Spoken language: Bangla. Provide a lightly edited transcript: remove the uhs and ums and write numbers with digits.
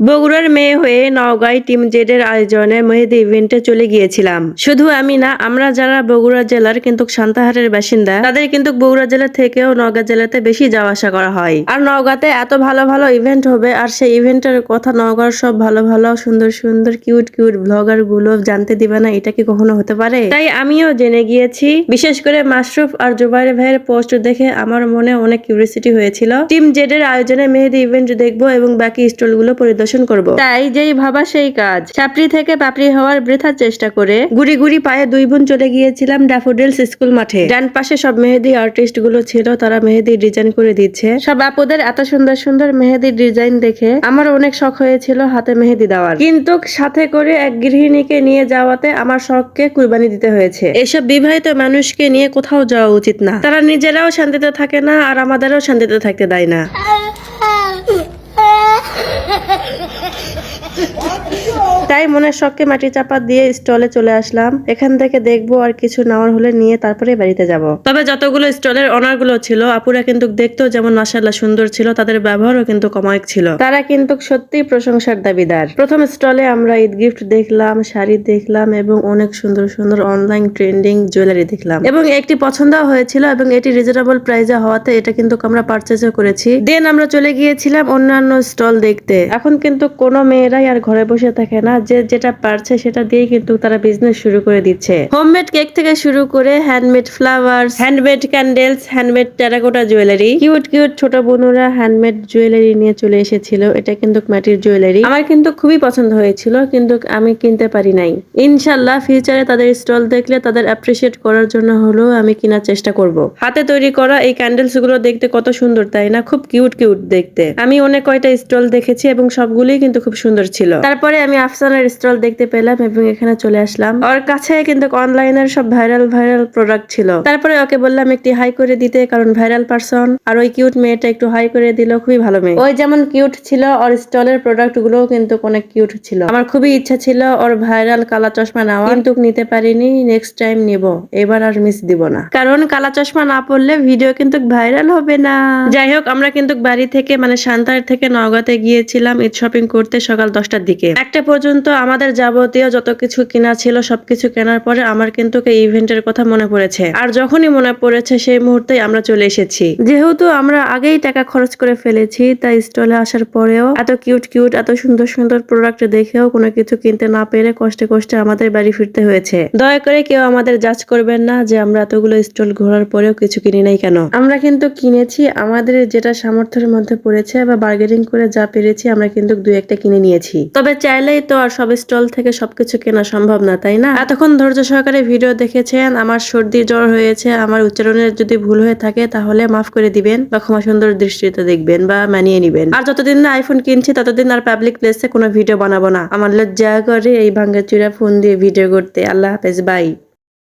বগুড়ার মেয়ে হয়ে নওগাঁয় টিম জেডের আয়োজনে মেহেদী ইভেন্টে চলে গিয়েছিলাম। শুধু আমি না, আমরা যারা বগুড়া জেলার কিন্তু সান্তাহারের বাসিন্দা, তাদের কিন্তু বগুড়া জেলা থেকেও নওগাঁ জেলাতে বেশি যাওয়া আসা করা হয়। আর নওগাঁতে এত ভালো ভালো ইভেন্ট হবে, আর সেই ইভেন্টের কথা নওগাঁর সব ভালো ভালো সুন্দর সুন্দর কিউট কিউট ব্লগার গুলো জানতে দিবে না, এটা কি কখনো হতে পারে? তাই আমিও জেনে গিয়েছি। বিশেষ করে মাশরুফ আর জুবাইর ভাইয়ের পোস্ট দেখে আমার মনে অনেক কিউরিয়াসিটি হয়েছিল। টিম জেডের আয়োজনে মেহেদী ইভেন্ট দেখবো এবং বাকি স্টলগুলো পরিদর্শন করব। তাই যেই ভাবা সেই কাজ, ছাপড়ি থেকে পাপড়ি হওয়ার বৃথা চেষ্টা করে গুড়ি গুড়ি পায়ে দুই বোন চলে গিয়েছিলাম ড্যাফোডিলস স্কুল মাঠে। ডান পাশে সব মেহেদি আর্টিস্ট গুলো ছিল, তারা মেহেদি ডিজাইন করে দিচ্ছে। সব আপুদের এত সুন্দর সুন্দর মেহেদি ডিজাইন দেখে আমার অনেক শখ হয়েছিল হাতে মেহেদি দেওয়ার, কিন্তু সাথে করে এক গৃহিণীকে নিয়ে যাওয়াতে আমার শখকে কুরবানি দিতে হয়েছে। এসব বিবাহিত মানুষকে নিয়ে কোথাও যাওয়া উচিত না, তারা নিজেরাও শান্তিতে থাকে না আর আমাদেরও শান্তিতে থাকতে দেয় না। তাই মনের শখকে মাটি চাপা দিয়ে স্টলে চলে আসলাম। এখান থেকে দেখবো, আর কিছু নেওয়ার হলে নিয়ে তারপরে বাড়িতে যাব। তবে যতগুলো স্টলের অনার গুলো ছিল, আপুরা কিন্তু দেখতেও যেমন মাশাআল্লাহ সুন্দর ছিল, তাদের ব্যবহারও কিন্তু কমায়িক ছিল। তারা কিন্তু সত্যি প্রশংসার দাবিদার। প্রথম স্টলে আমরা ঈদ গিফট দেখলাম, শাড়ি দেখলাম এবং অনেক সুন্দর সুন্দর অনলাইন ট্রেন্ডিং জুয়েলারি দেখলাম, এবং একটি পছন্দ হয়েছিল এবং এটি রিজনেবল প্রাইসে হওয়াতে এটা কিন্তু আমরা পারচেজও করেছি। দেন আমরা চলে গিয়েছিলাম অন্যান্য স্টল দেখতে। এখন কিন্তু কোনো মেয়েরাই আর ঘরে বসে থাকে না, যে যেটা পারছে সেটা দিয়ে কিন্তু তারা বিজনেস শুরু করে দিচ্ছে। হোমমেড কেক থেকে শুরু করে handmade flowers, handmade candles, handmade terracotta jewellery, cute cute ছোট বোনুরা হ্যান্ডমেড জুয়েলারি নিয়ে চলে এসেছিল। এটা কিন্তু মাটির জুয়েলারি, আমার কিন্তু খুবই পছন্দ হয়েছিল, কিন্তু আমি কিনতে পারি নাই। ইনশাল্লাহ ফিউচারে তাদের স্টল দেখলে তাদের অ্যাপ্রিসিয়েট করার জন্য হলেও আমি কেনার চেষ্টা করব। হাতে তৈরি করা এই ক্যান্ডেলস গুলো দেখতে কত সুন্দর, তাই না? খুব কিউট কিউট দেখতে। আমি অনেক কয়টা স্টল দেখেছি এবং সবগুলোই কিন্তু খুব সুন্দর ছিল। তারপরে আমি আফসানার স্টল দেখতে পেলাম এবং এখানে চলে আসলাম। ওর কাছে কিন্তু অনলাইনের সব ভাইরাল ভাইরাল প্রোডাক্ট ছিল। তারপরে ওকে বললাম একটি হাই করে দিতে, কারণ ভাইরাল পারসন। আর ওই কিউট মেয়েটা একটু হাই করে দিল, খুবই ভালো মেয়ে। ওই যেমন কিউট ছিল, ওর স্টলের প্রোডাক্ট গুলোও কিন্তু অনেক কিউট ছিল। আমার খুবই ইচ্ছা ছিল ওর ভাইরাল কালা চশমা নেওয়া, কিন্তু নিতে পারিনি। নেক্সট টাইম নিব, এবার আর মিস দিব না, কারণ কালা চশমা না পড়লে ভিডিও কিন্তু ভাইরাল হবে না। যাই হোক, আমরা কিন্তু বাড়ি থেকে মানে সান্তাহার থেকে নওগাঁতে গিয়েছিলাম ঈদ শপিং করতে সকাল 10টার দিকে। একটা পর্যন্ত আমাদের যাবতীয় যত কিছু কেনা ছিল সবকিছু কেনার পরে আমার কিন্তু এই ইভেন্টের কথা মনে পড়েছে। আর যখনই মনে পড়েছে সেই মুহূর্তেই আমরা চলে এসেছি। যেহেতু আমরা আগেই টাকা খরচ করে ফেলেছি, তাই স্টলে আসার পরেও এত কিউট কিউট এত সুন্দর সুন্দর প্রোডাক্ট দেখেও কোনো কিছু কিনতে না পেরে কষ্টে কষ্টে আমাদের বাড়ি ফিরতে হয়েছে। দয়া করে কেউ আমাদের জাজ করবেন না যে আমরা এতগুলো স্টল ঘোরার পরেও কিছু কিনি নাই কেন। আমরা কিন্তু কিনেছি আমাদের যেটা সামর্থ্যের মধ্যে পড়েছে, বা বার্গেনিং করে যা পেরেছি আমরা কিন্তু দুই একটা কিনে নিয়েছি। তবে চাইলেই তো আর সব স্টল থেকে সবকিছু কেনা সম্ভব না, তাই না? এতক্ষণ ধৈর্য সহকারে ভিডিও দেখেছেন। আমার সর্দি জ্বর হয়েছে, আমার উচ্চারণের যদি ভুল হয়ে থাকে তাহলে মাফ করে দিবেন, বা ক্ষমা সুন্দর দৃষ্টিতে দেখবেন বা মানিয়ে নিবেন। আর যতদিন না আইফোন কিনছি ততদিন আর পাবলিক প্লেসে কোনো ভিডিও বানাবো না। আমার লজ্জা করে এই ভাঙ্গাচুরা ফোন দিয়ে ভিডিও করতে। আল্লাহ হাফেজ, বাই।